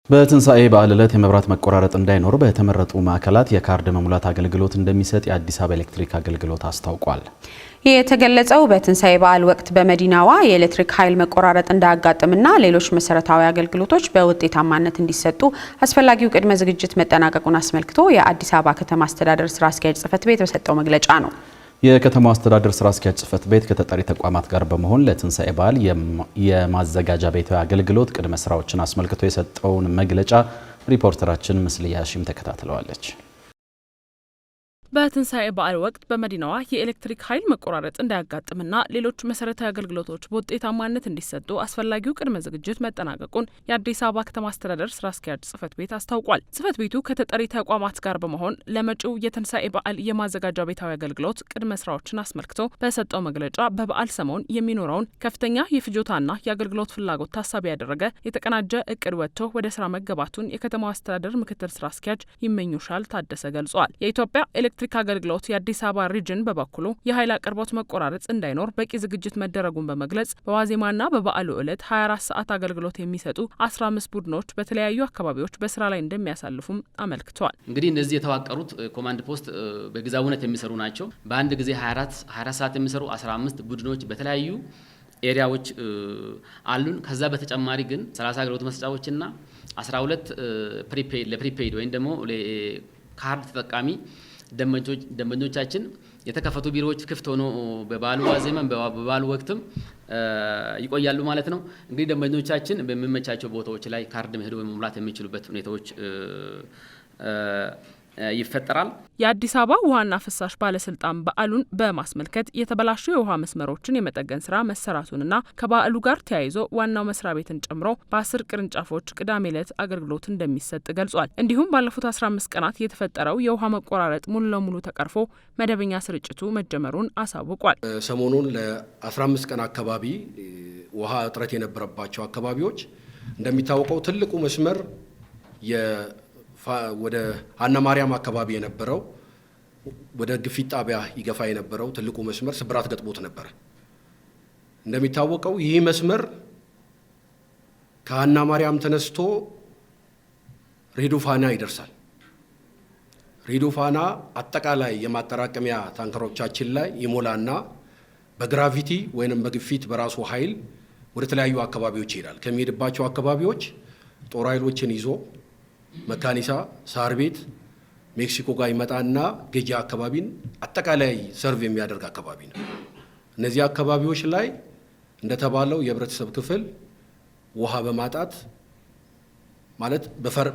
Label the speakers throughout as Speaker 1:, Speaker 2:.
Speaker 1: በትንሳኤ በዓል ዕለት የመብራት መቆራረጥ እንዳይኖር በተመረጡ ማዕከላት የካርድ መሙላት አገልግሎት እንደሚሰጥ የአዲስ አበባ ኤሌክትሪክ አገልግሎት አስታውቋል።
Speaker 2: የተገለጸው በትንሳኤ በዓል ወቅት በመዲናዋ የኤሌክትሪክ ኃይል መቆራረጥ እንዳያጋጥምና ሌሎች መሰረታዊ አገልግሎቶች በውጤታማነት እንዲሰጡ አስፈላጊው ቅድመ ዝግጅት መጠናቀቁን አስመልክቶ የአዲስ አበባ ከተማ አስተዳደር ስራ አስኪያጅ ጽሕፈት ቤት በሰጠው መግለጫ ነው።
Speaker 1: የከተማው አስተዳደር ስራ አስኪያጅ ጽሕፈት ቤት ከተጠሪ ተቋማት ጋር በመሆን ለትንሳኤ በዓል የማዘጋጃ ቤታዊ አገልግሎት ቅድመ ስራዎችን አስመልክቶ የሰጠውን መግለጫ ሪፖርተራችን ምስልያ ሺም ተከታትለዋለች።
Speaker 3: በትንሳኤ በዓል ወቅት በመዲናዋ የኤሌክትሪክ ኃይል መቆራረጥ እንዳያጋጥምና ሌሎች መሰረታዊ አገልግሎቶች በውጤታማነት እንዲሰጡ አስፈላጊው ቅድመ ዝግጅት መጠናቀቁን የአዲስ አበባ ከተማ አስተዳደር ስራ አስኪያጅ ጽሕፈት ቤት አስታውቋል። ጽሕፈት ቤቱ ከተጠሪ ተቋማት ጋር በመሆን ለመጪው የትንሳኤ በዓል የማዘጋጃ ቤታዊ አገልግሎት ቅድመ ስራዎችን አስመልክቶ በሰጠው መግለጫ በበዓል ሰሞን የሚኖረውን ከፍተኛ የፍጆታና የአገልግሎት ፍላጎት ታሳቢ ያደረገ የተቀናጀ እቅድ ወጥቶ ወደ ስራ መገባቱን የከተማው አስተዳደር ምክትል ስራ አስኪያጅ ይመኙሻል ታደሰ ገልጿል። የኢትዮጵያ ኤሌክትሪክ አገልግሎት የአዲስ አበባ ሪጅን በበኩሉ የኃይል አቅርቦት መቆራረጥ እንዳይኖር በቂ ዝግጅት መደረጉን በመግለጽ በዋዜማና በበዓሉ ዕለት 24 ሰዓት አገልግሎት የሚሰጡ 15 ቡድኖች በተለያዩ አካባቢዎች በስራ ላይ እንደሚያሳልፉም አመልክቷል።
Speaker 4: እንግዲህ እነዚህ የተዋቀሩት ኮማንድ ፖስት በግዛውነት የሚሰሩ ናቸው። በአንድ ጊዜ 24 ሰዓት የሚሰሩ 15 ቡድኖች በተለያዩ ኤሪያዎች አሉን። ከዛ በተጨማሪ ግን 30 አገልግሎት መስጫዎችና 12 ለፕሪፔይድ ወይም ደግሞ ካርድ ተጠቃሚ ደንበኞቻችን የተከፈቱ ቢሮዎች ክፍት ሆኖ በበዓሉ ዋዜማም በበዓሉ ወቅትም ይቆያሉ ማለት ነው። እንግዲህ ደንበኞቻችን በሚመቻቸው ቦታዎች ላይ ካርድ ሄደው መሙላት የሚችሉበት ሁኔታዎች ይፈጠራል።
Speaker 3: የአዲስ አበባ ውሃና ፍሳሽ ባለስልጣን በዓሉን በማስመልከት የተበላሹ የውሃ መስመሮችን የመጠገን ስራ መሰራቱንና ከበዓሉ ጋር ተያይዞ ዋናው መስሪያ ቤትን ጨምሮ በ10 ቅርንጫፎች ቅዳሜ ዕለት አገልግሎት እንደሚሰጥ ገልጿል። እንዲሁም ባለፉት 15 ቀናት የተፈጠረው የውሃ መቆራረጥ ሙሉ ለሙሉ ተቀርፎ መደበኛ ስርጭቱ መጀመሩን አሳውቋል።
Speaker 5: ሰሞኑን ለ15 ቀን አካባቢ ውሃ እጥረት የነበረባቸው አካባቢዎች እንደሚታወቀው ትልቁ መስመር ወደ ሀና ማርያም አካባቢ የነበረው ወደ ግፊት ጣቢያ ይገፋ የነበረው ትልቁ መስመር ስብራት ገጥሞት ነበር። እንደሚታወቀው ይህ መስመር ከሀና ማርያም ተነስቶ ሬዶ ፋና ይደርሳል። ሬዶ ፋና አጠቃላይ የማጠራቀሚያ ታንከሮቻችን ላይ ይሞላና በግራቪቲ ወይንም በግፊት በራሱ ኃይል ወደ ተለያዩ አካባቢዎች ይሄዳል። ከሚሄድባቸው አካባቢዎች ጦር ኃይሎችን ይዞ መካኒሳ፣ ሳር ቤት፣ ሜክሲኮ ጋር ይመጣና ገጃ አካባቢን አጠቃላይ ሰርቭ የሚያደርግ አካባቢ ነው። እነዚህ አካባቢዎች ላይ እንደተባለው የህብረተሰብ ክፍል ውሃ በማጣት ማለት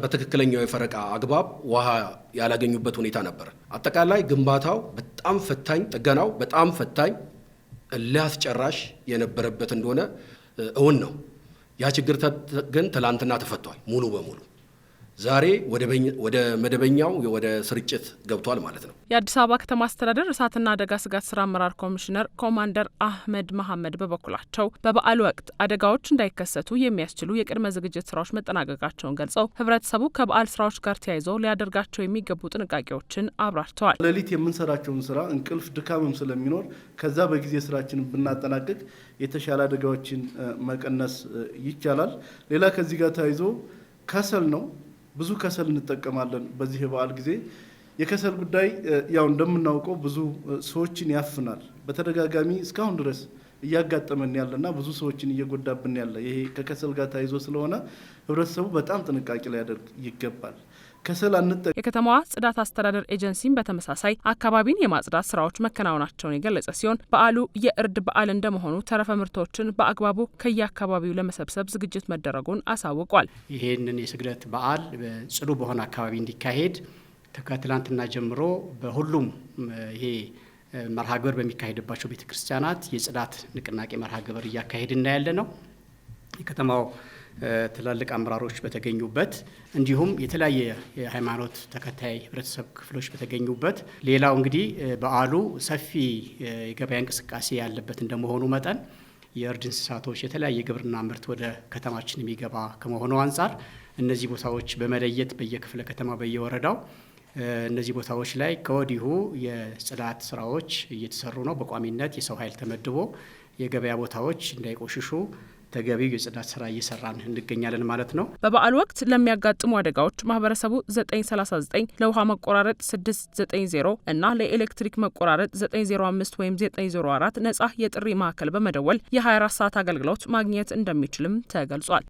Speaker 5: በትክክለኛው የፈረቃ አግባብ ውሃ ያላገኙበት ሁኔታ ነበር። አጠቃላይ ግንባታው በጣም ፈታኝ፣ ጥገናው በጣም ፈታኝ፣ እልህ አስጨራሽ የነበረበት እንደሆነ እውን ነው። ያ ችግር ግን ትላንትና ተፈቷል ሙሉ በሙሉ። ዛሬ ወደ መደበኛው ወደ ስርጭት ገብቷል ማለት ነው።
Speaker 3: የአዲስ አበባ ከተማ አስተዳደር እሳትና አደጋ ስጋት ስራ አመራር ኮሚሽነር ኮማንደር አህመድ መሐመድ በበኩላቸው በበዓሉ ወቅት አደጋዎች እንዳይከሰቱ የሚያስችሉ የቅድመ ዝግጅት ስራዎች መጠናቀቃቸውን ገልጸው ህብረተሰቡ ከበዓል ስራዎች ጋር ተያይዘው ሊያደርጋቸው የሚገቡ ጥንቃቄዎችን አብራርተዋል።
Speaker 6: ሌሊት የምንሰራቸውን ስራ እንቅልፍ ድካምም ስለሚኖር ከዛ በጊዜ ስራችንን ብናጠናቅቅ የተሻለ አደጋዎችን መቀነስ ይቻላል። ሌላ ከዚህ ጋር ተያይዞ ከሰል ነው። ብዙ ከሰል እንጠቀማለን በዚህ የበዓል ጊዜ። የከሰል ጉዳይ ያው እንደምናውቀው ብዙ ሰዎችን ያፍናል። በተደጋጋሚ እስካሁን ድረስ እያጋጠመን ያለና ብዙ ሰዎችን እየጎዳብን ያለ ይሄ ከከሰል ጋር ተያይዞ ስለሆነ ህብረተሰቡ በጣም ጥንቃቄ ሊያደርግ ይገባል። ከሰል አንጠቀም።
Speaker 3: የከተማዋ ጽዳት አስተዳደር ኤጀንሲም በተመሳሳይ አካባቢን የማጽዳት ስራዎች መከናወናቸውን የገለጸ ሲሆን በዓሉ የእርድ በዓል እንደመሆኑ ተረፈ ምርቶችን በአግባቡ ከየአካባቢው ለመሰብሰብ ዝግጅት መደረጉን አሳውቋል።
Speaker 7: ይህንን የስግደት በዓል ጽዱ በሆነ አካባቢ እንዲካሄድ ከትላንትና ጀምሮ በሁሉም ይሄ መርሃ ግብር በሚካሄድባቸው ቤተክርስቲያናት የጽዳት ንቅናቄ መርሃ ግብር እያካሄድን ያለ ነው። የከተማው ትላልቅ አመራሮች በተገኙበት እንዲሁም የተለያየ የሃይማኖት ተከታይ ህብረተሰብ ክፍሎች በተገኙበት፣ ሌላው እንግዲህ በዓሉ ሰፊ የገበያ እንቅስቃሴ ያለበት እንደመሆኑ መጠን የእርድ እንስሳቶች የተለያየ ግብርና ምርት ወደ ከተማችን የሚገባ ከመሆኑ አንጻር እነዚህ ቦታዎች በመለየት በየክፍለ ከተማ በየወረዳው እነዚህ ቦታዎች ላይ ከወዲሁ የጽዳት ስራዎች እየተሰሩ ነው። በቋሚነት የሰው ኃይል ተመድቦ የገበያ ቦታዎች እንዳይቆሽሹ ተገቢው የጽዳት ስራ እየሰራን እንገኛለን ማለት ነው።
Speaker 3: በበዓል ወቅት ለሚያጋጥሙ አደጋዎች ማህበረሰቡ 939 ለውሃ መቆራረጥ 690 እና ለኤሌክትሪክ መቆራረጥ 905 ወይም 904 ነጻ የጥሪ ማዕከል በመደወል የ24 ሰዓት አገልግሎት ማግኘት እንደሚችልም ተገልጿል።